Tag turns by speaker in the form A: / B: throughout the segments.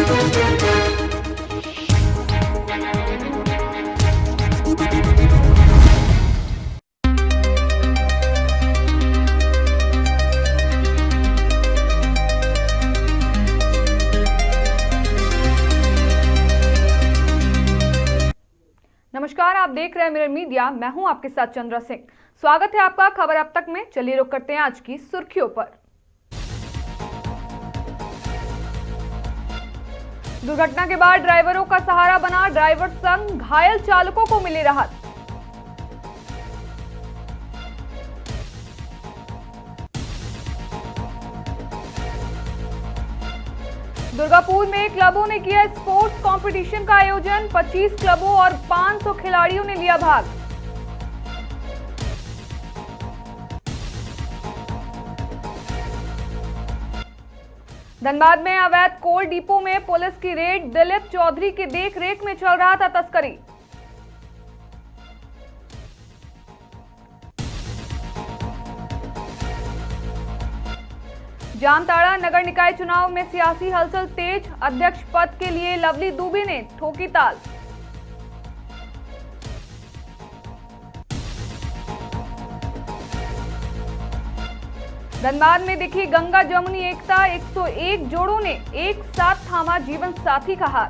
A: नमस्कार, आप देख रहे हैं मिरर मीडिया। मैं हूं आपके साथ चंद्रा सिंह। स्वागत है आपका खबर अब तक में। चलिए रुक करते हैं आज की सुर्खियों पर। दुर्घटना के बाद ड्राइवरों का सहारा बना ड्राइवर संघ, घायल चालकों को मिली राहत। दुर्गापुर में क्लबों ने किया स्पोर्ट्स कंपटीशन का आयोजन। 25 क्लबों और 500 खिलाड़ियों ने लिया भाग। धनबाद में अवैध कोल डिपो में पुलिस की रेड। दिलीप चौधरी की देखरेख में चल रहा था तस्करी। जामताड़ा नगर निकाय चुनाव में सियासी हलचल तेज। अध्यक्ष पद के लिए लवली दुबे ने ठोकी ताल। धनबाद में दिखी गंगा जमुनी एकता। 101 जोड़ों ने एक साथ थामा जीवन साथी का हाथ।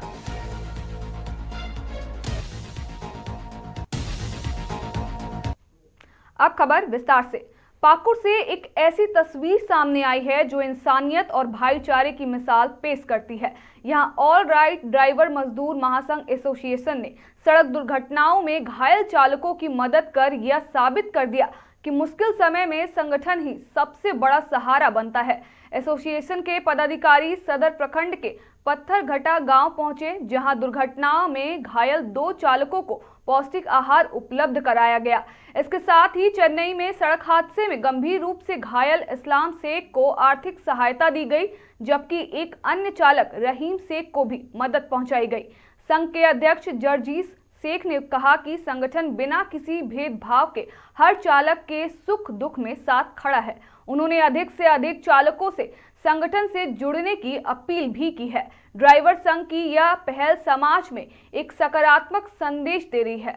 A: अब खबर विस्तार से। पाकुड़ से एक ऐसी तस्वीर सामने आई है जो इंसानियत और भाईचारे की मिसाल पेश करती है। यहां ऑल राइट ड्राइवर मजदूर महासंघ एसोसिएशन ने सड़क दुर्घटनाओं में घायल चालकों की मदद कर यह साबित कर दिया कि मुश्किल समय में संगठन ही सबसे बड़ा सहारा बनता है। एसोसिएशन के पदाधिकारी सदर प्रखंड के पत्थरघटा गांव पहुंचे, जहां दुर्घटनाओं में घायल 2 चालकों को पौष्टिक आहार उपलब्ध कराया गया। इसके साथ ही चेन्नई में सड़क हादसे में गंभीर रूप से घायल इस्लाम शेख को आर्थिक सहायता दी गई, जबकि एक अन्य चालक रहीम शेख को भी मदद पहुंचाई गई। संघ के अध्यक्ष जर्जीस शेख ने कहा कि संगठन बिना किसी भेदभाव के हर चालक के सुख दुख में साथ खड़ा है। उन्होंने अधिक से अधिक चालकों से संगठन से जुड़ने की अपील भी की है। ड्राइवर संघ की यह पहल समाज में एक सकारात्मक संदेश दे रही है।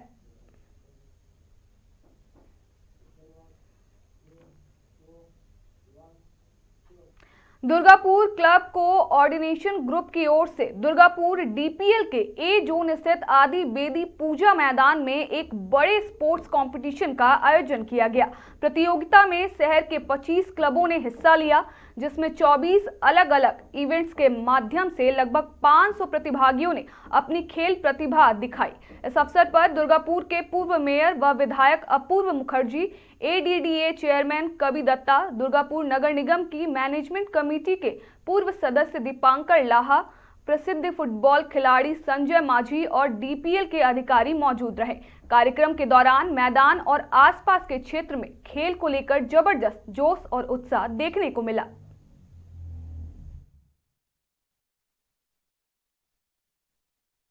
A: दुर्गापुर क्लब कोऑर्डिनेशन ग्रुप की ओर से दुर्गापुर डीपीएल के ए जोन स्थित आदि बेदी पूजा मैदान में एक बड़े स्पोर्ट्स कंपटीशन का आयोजन किया गया। प्रतियोगिता में शहर के 25 क्लबों ने हिस्सा लिया, जिसमें 24 अलग अलग इवेंट्स के माध्यम से लगभग 500 प्रतिभागियों ने अपनी खेल प्रतिभा दिखाई। इस अवसर पर दुर्गापुर के पूर्व मेयर व विधायक अपूर्व मुखर्जी, एडीडीए चेयरमैन कवि दत्ता, दुर्गापुर नगर निगम की मैनेजमेंट कमेटी के पूर्व सदस्य दीपांकर लाहा, प्रसिद्ध फुटबॉल खिलाड़ी संजय माझी और डीपीएल के अधिकारी मौजूद रहे। कार्यक्रम के दौरान मैदान और आसपास के क्षेत्र में खेल को लेकर जबरदस्त जोश और उत्साह देखने को मिला।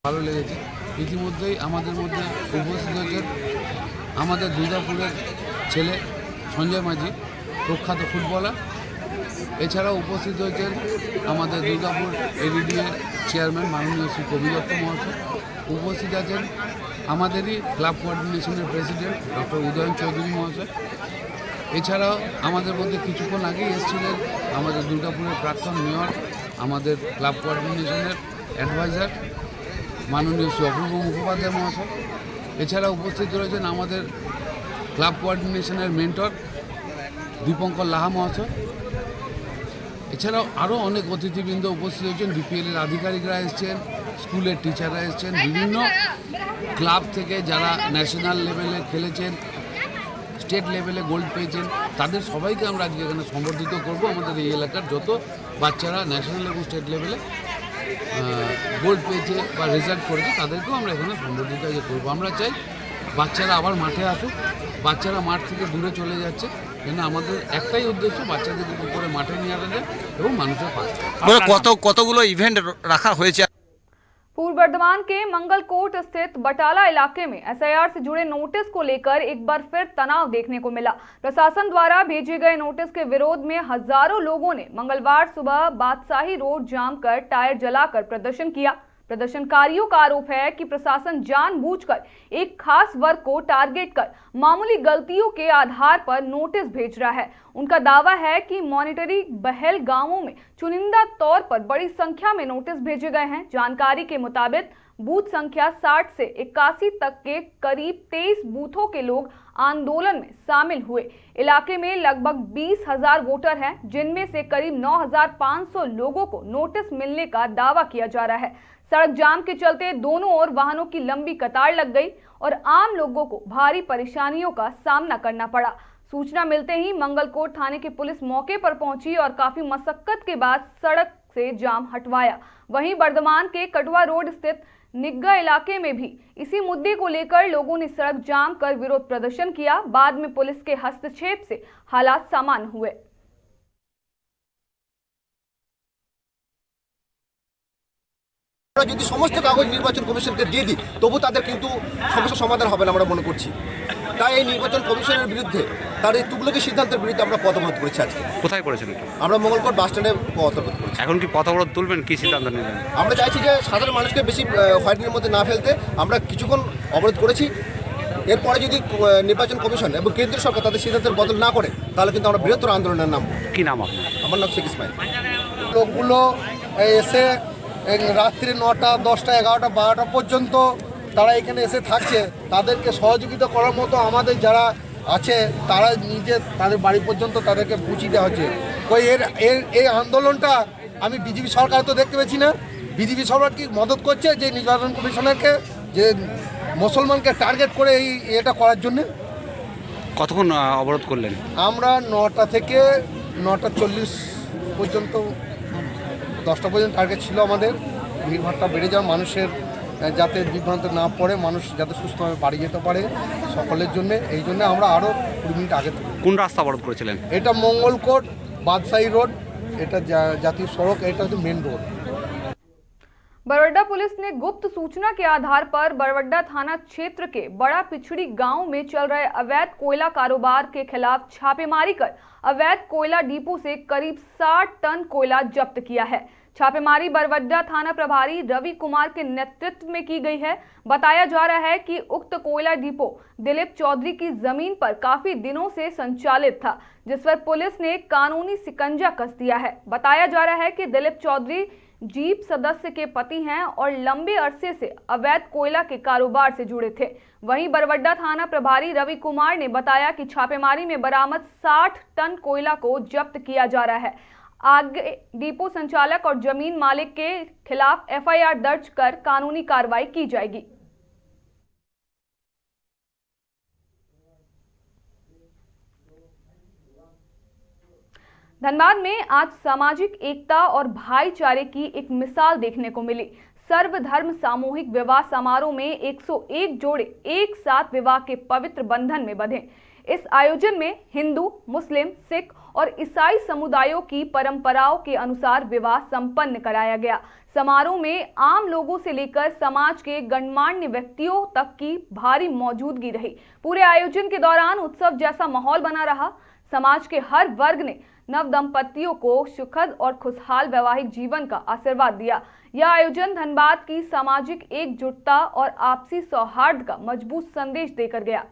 B: ভালো লেগেছে। ইতিমধ্যেই আমাদের মধ্যে উপস্থিত হয়েছেন আমাদের দুর্গাপুরের ছেলে সঞ্জয় মাঝি, প্রখ্যাত ফুটবলার। এছাড়াও উপস্থিত হয়েছেন আমাদের দুর্গাপুর এডিডিএ চেয়ারম্যান মাননীয় শ্রী কবি দত্ত মহাশয়। উপস্থিত আছেন আমাদেরই ক্লাব কোঅর্ডিনেশনের প্রেসিডেন্ট ডক্টর উদয়ন চৌধুরী মহাশয়। এছাড়াও আমাদের মধ্যে কিছুক্ষণ আগেই এসেছিলেন আমাদের দুর্গাপুরের প্রাক্তন মেয়র, আমাদের ক্লাব কোঅর্ডিনেশনের অ্যাডভাইজার মাননীয় শ্রী অপূর্ব মুখোপাধ্যায় মহাশয়। এছাড়া উপস্থিত রয়েছেন আমাদের ক্লাব কোঅর্ডিনেশনের মেন্টর দীপঙ্কর লাহা মহাশয়। এছাড়াও আরও অনেক অতিথিবৃন্দ উপস্থিত হয়েছেন। ডিপিএলের আধিকারিকরা এসেছেন, স্কুলের টিচাররা এসেছেন, বিভিন্ন ক্লাব থেকে যারা ন্যাশনাল লেভেলে খেলেছেন, স্টেট লেভেলে গোল্ড পেয়েছেন, তাদের সবাইকে আমরা আজকে এখানে সম্বর্ধিত করব। আমাদের এই এলাকার যত বাচ্চারা ন্যাশনাল এবং স্টেট লেভেলে গোল্ড পেয়েছে বা রেজাল্ট করেছে তাদেরকেও আমরা এখানে সম্বর্ধিত করবো। আমরা চাই বাচ্চারা আবার মাঠে আসুক। বাচ্চারা মাঠ থেকে দূরে চলে যাচ্ছে, কিন্তু আমাদের একটাই উদ্দেশ্য বাচ্চাদেরকে কী করে মাঠে নিয়ে আসা যায় এবং মানুষের পাশে।
C: কতগুলো ইভেন্ট রাখা হয়েছে?
A: पूर्व बर्धमान के मंगलकोट स्थित बटाला इलाके में एसआईआर से जुड़े नोटिस को लेकर एक बार फिर तनाव देखने को मिला। प्रशासन द्वारा भेजे गए नोटिस के विरोध में हजारों लोगों ने मंगलवार सुबह बादशाही रोड जाम कर टायर जलाकर प्रदर्शन किया। प्रदर्शनकारियों का आरोप है कि प्रशासन जानबूझकर एक खास वर्ग को टारगेट कर मामूली गलतियों के आधार पर नोटिस भेज रहा है। उनका दावा है कि मॉनिटरी बहल गांवों में चुनिंदा तौर पर बड़ी संख्या में नोटिस भेजे गए हैं। जानकारी के मुताबिक बूथ संख्या 60 से 81 तक के करीब 23 बूथों के लोग आंदोलन में शामिल हुए। इलाके में लगभग 20,000 वोटर हैं, जिनमें से करीब 9,500 लोगों को नोटिस मिलने का दावा किया जा रहा है। सड़क जाम के चलते दोनों ओर वाहनों की लंबी कतार लग गई और आम लोगों को भारी परेशानियों का सामना करना पड़ा। सूचना मिलते ही मंगलकोट थाने की पुलिस मौके पर पहुंची और काफी मशक्कत के बाद सड़क से जाम हटवाया। वहीं बर्धमान के कटवा रोड स्थित निग्गा इलाके में भी इसी मुद्दे को लेकर लोगों ने सड़क जाम कर विरोध प्रदर्शन किया। बाद में पुलिस के हस्तक्षेप से हालात सामान्य हुए।
C: যদি সমস্ত কাগজ নির্বাচন কমিশনকে দিয়ে দিই তবু তাদের কিন্তু সমস্যা সমাধান হবে না আমরা মনে করছি। তাই এই নির্বাচন কমিশনের বিরুদ্ধে তার এই তুগলকি সিদ্ধান্তের বিরুদ্ধে আমরা পথ অবরোধ করেছি। আজকে
D: কোথায় করেছেন?
C: আমরা মঙ্গলকোট বাস স্ট্যান্ডে পথ অবরোধ করেছি।
D: এখন কি পথ অবরোধ তুলবেন? কি সিদ্ধান্ত নেবেন?
C: আমরা চাইছি যে সাধারণ মানুষকে বেশি হয়রানির মধ্যে না ফেলতে আমরা কিছুক্ষণ অবরোধ করেছি। এরপরে যদি নির্বাচন কমিশন এবং কেন্দ্রীয় সরকার তাদের সিদ্ধান্তের বদল না করে তাহলে কিন্তু আমরা বৃহত্তর আন্দোলনের নাম।
D: কি নাম আপনার?
C: আমার নাম শেখ ইসমাইল।
E: লোকগুলো এসে রাত্রি 9টা 10টা 11টা 12টা পর্যন্ত তারা এখানে এসে থাকছে। তাদেরকে সহযোগিতা করার মতো আমাদের যারা আছে তারা নিজে তাদের বাড়ি পর্যন্ত তাদেরকে পৌঁছে দেওয়া হচ্ছে। কই এই আন্দোলনটা আমি বিজেপি সরকার তো দেখতে পেয়েছি না। বিজেপি সরকার কি মদত করছে যে নির্বাচন কমিশনারকে যে মুসলমানকে টার্গেট করে এটা করার জন্য?
D: কতক্ষণ অবরোধ করলেন?
E: আমরা 9টা থেকে 9:40 পর্যন্ত 10টা পর্যন্ত টার্গেট ছিল আমাদের। ভিড়ভাড়টা বেড়ে যাওয়া মানুষের যাতে বিভ্রান্ত না পড়ে, মানুষ যাতে সুস্থভাবে বাড়ি যেতে পারে সকলের জন্য, এই জন্য আমরা আরও 20 মিনিট আগে।
D: কোন রাস্তা অবরোধ করেছিলেন?
E: এটা মঙ্গলকোট বাদশাহী রোড, এটা জাতীয় সড়ক, এটা হচ্ছে মেন रोड।
A: बरवड्डा पुलिस ने गुप्त सूचना के आधार पर बरवड्डा थाना क्षेत्र के बड़ा पिछड़ी गांव में चल रहे अवैध कोयला कारोबार के खिलाफ छापेमारी कर अवैध कोयला डिपो से करीब 60 टन कोयला जब्त किया है। छापेमारी बरवड्डा थाना प्रभारी रवि कुमार के नेतृत्व में की गई है। बताया जा रहा है कि उक्त कोयला डिपो दिलीप चौधरी की जमीन पर काफी दिनों से संचालित था, जिस पर पुलिस ने कानूनी शिकंजा कस दिया है। बताया जा रहा है कि दिलीप चौधरी जीप सदस्य के पति हैं और लंबे अरसे से अवैध कोयला के कारोबार से जुड़े थे। वहीं बरवड्डा थाना प्रभारी रवि कुमार ने बताया कि छापेमारी में बरामद 60 टन कोयला को जब्त किया जा रहा है। आगे डिपो संचालक और जमीन मालिक के खिलाफ एफआईआर दर्ज कर कानूनी कार्रवाई की जाएगी। धनबाद में आज सामाजिक एकता और भाईचारे की एक मिसाल देखने को मिली। सर्वधर्म सामूहिक विवाह समारोह में 101 जोड़े एक साथ विवाह के पवित्र बंधन में बंधे। इस आयोजन में हिंदू, मुस्लिम, सिख और ईसाई समुदायों की परंपराओं के अनुसार विवाह संपन्न कराया गया। समारोह में आम लोगों से लेकर समाज के गणमान्य व्यक्तियों तक की भारी मौजूदगी रही। पूरे आयोजन के दौरान उत्सव जैसा माहौल बना रहा। समाज के हर वर्ग ने नव दंपतियों को सुखद और खुशहाल वैवाहिक जीवन का आशीर्वाद दिया। यह आयोजन धनबाद की सामाजिक एकजुटता और आपसी सौहार्द का मजबूत संदेश देकर गया।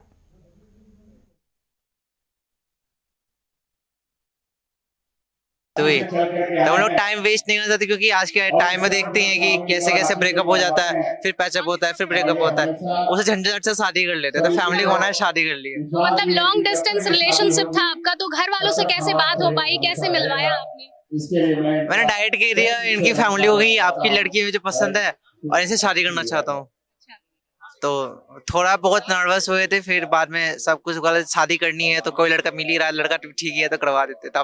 F: तो हम लोग टाइम वेस्ट नहीं करना चाहते, क्योंकि आज के टाइम में देखते हैं कि कैसे कैसे ब्रेकअप हो जाता है, फिर पैचअप होता है, फिर ब्रेकअप होता है, उसे झंझट से शादी कर लेते हैं। तो फैमिली को होना है, शादी कर ली।
G: मतलब लॉन्ग डिस्टेंस रिलेशनशिप था आपका, तो घर वालों से कैसे बात हो पाई, कैसे मिलवाया आपने?
F: मैंने डायरेक्ट कह दिया, इनकी फैमिली हो गई, आपकी लड़की मुझे पसंद है और इनसे शादी करना चाहता हूँ। तो थोड़ा बहुत नर्वस हुए थे, फिर बाद में सब कुछ शादी करनी है तो कोई लड़का मिल ही रहा है, लड़का ठीक है तो करवा देते। तो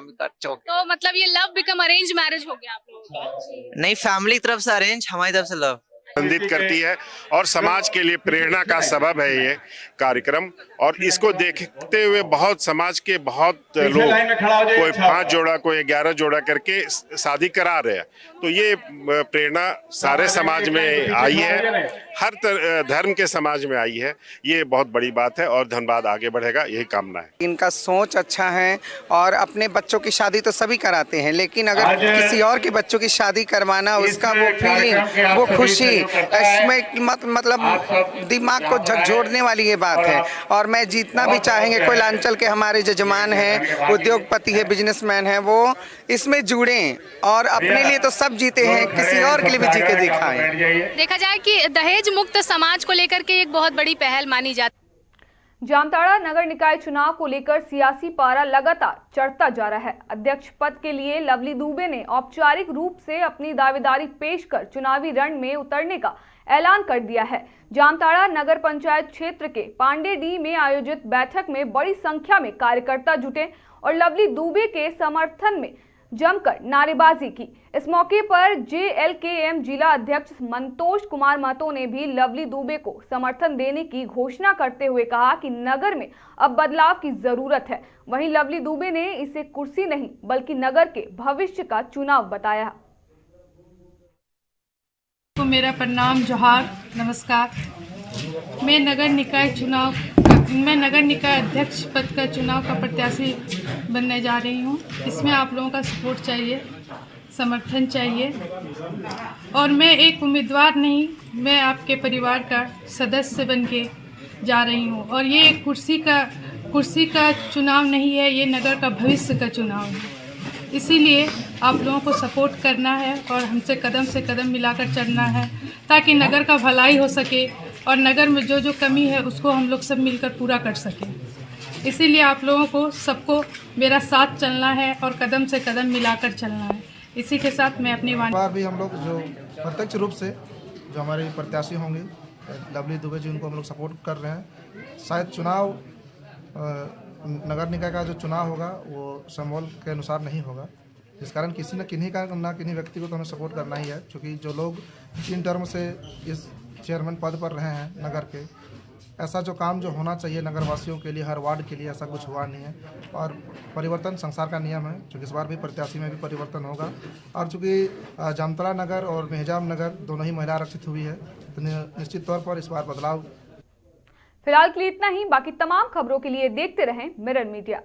F: मतलब
G: ये लव बिकम अरेंज मैरिज हो गया आप लोगों का?
F: नहीं, फैमिली की तरफ से अरेंज, हमारी तरफ से लव।
H: संबंधित करती है और समाज के लिए प्रेरणा का सबब है ये कार्यक्रम। और इसको देखते हुए बहुत समाज के बहुत लोग कोई 5 जोड़ा कोई 11 जोड़ा करके शादी करा रहे हैं। तो ये प्रेरणा सारे समाज में आई है, हर धर्म के समाज में आई है। ये बहुत बड़ी बात है और धनबाद आगे बढ़ेगा, यही कामना है।
I: इनका सोच अच्छा है और अपने बच्चों की शादी तो सभी कराते हैं, लेकिन अगर किसी और के बच्चों की शादी करवाना, उसका वो फीलिंग, वो खुशी, इसमें मतलब दिमाग को झकझोरने वाली ये बात है। और मैं जितना भी चाहेंगे, कोयलांचल के हमारे जजमान हैं, उद्योगपति है, बिजनेसमैन है, वो इसमें जुड़ें और अपने लिए तो सब जीते हैं, किसी और के लिए भी जी के दिखाएं।
G: देखा जाए कि दहेज मुक्त समाज को लेकर के एक बहुत बड़ी पहल मानी जाती है।
A: जामताड़ा नगर निकाय चुनाव को लेकर सियासी पारा लगातार चढ़ता जा रहा है। अध्यक्ष पद के लिए लवली दुबे ने औपचारिक रूप से अपनी दावेदारी पेश कर चुनावी रण में उतरने का ऐलान कर दिया है। जामताड़ा नगर पंचायत क्षेत्र के पांडेडी में आयोजित बैठक में बड़ी संख्या में कार्यकर्ता जुटे और लवली दुबे के समर्थन में जमकर नारेबाजी की। इस मौके पर JLKM जिला अध्यक्ष मंतोष कुमार महतो ने भी लवली दुबे को समर्थन देने की घोषणा करते हुए कहा कि नगर में अब बदलाव की जरूरत है। वहीं लवली दुबे ने इसे कुर्सी नहीं बल्कि नगर के भविष्य का चुनाव बताया।
J: तो मेरा प्रणाम, जोहार, नमस्कार। मैं नगर निकाय अध्यक्ष पद का चुनाव का प्रत्याशी बनने जा रही हूँ। इसमें आप लोगों का सपोर्ट चाहिए, समर्थन चाहिए। और मैं एक उम्मीदवार नहीं, मैं आपके परिवार का सदस्य बन के जा रही हूँ। और ये एक कुर्सी का चुनाव नहीं है, ये नगर का भविष्य का चुनाव है। इसीलिए आप लोगों को सपोर्ट करना है और हमसे कदम से कदम मिलाकर चलना है, ताकि नगर का भलाई हो सके और नगर में जो जो कमी है उसको हम लोग सब मिलकर पूरा कर सकें। इसीलिए आप लोगों को सबको मेरा साथ चलना है और कदम से कदम मिलाकर चलना है। इसी के साथ मैं अपनी
E: बार भी हम लोग जो प्रत्यक्ष रूप से जो हमारे प्रत्याशी होंगे लवली दुबे जी, उनको हम लोग सपोर्ट कर रहे हैं। शायद चुनाव नगर निकाय का जो चुनाव होगा वो समूह के अनुसार नहीं होगा, जिस कारण किसी न किन्हीं व्यक्ति को तो हमें सपोर्ट करना ही है। क्योंकि जो लोग 3 टर्म से इस चेयरमैन पद पर रहे हैं नगर के, ऐसा जो काम जो होना चाहिए नगरवासियों के लिए, हर वार्ड के लिए, ऐसा कुछ हुआ नहीं है। और परिवर्तन संसार का नियम है, क्योंकि इस बार भी प्रत्याशी में भी परिवर्तन होगा। और चूँकि जामताड़ा नगर और मेहजाम नगर दोनों ही महिला आरक्षित हुई है, तो निश्चित तौर पर इस बार बदलाव।
A: फिलहाल के लिए इतना ही। बाकी तमाम खबरों के लिए देखते रहें मिरर मीडिया।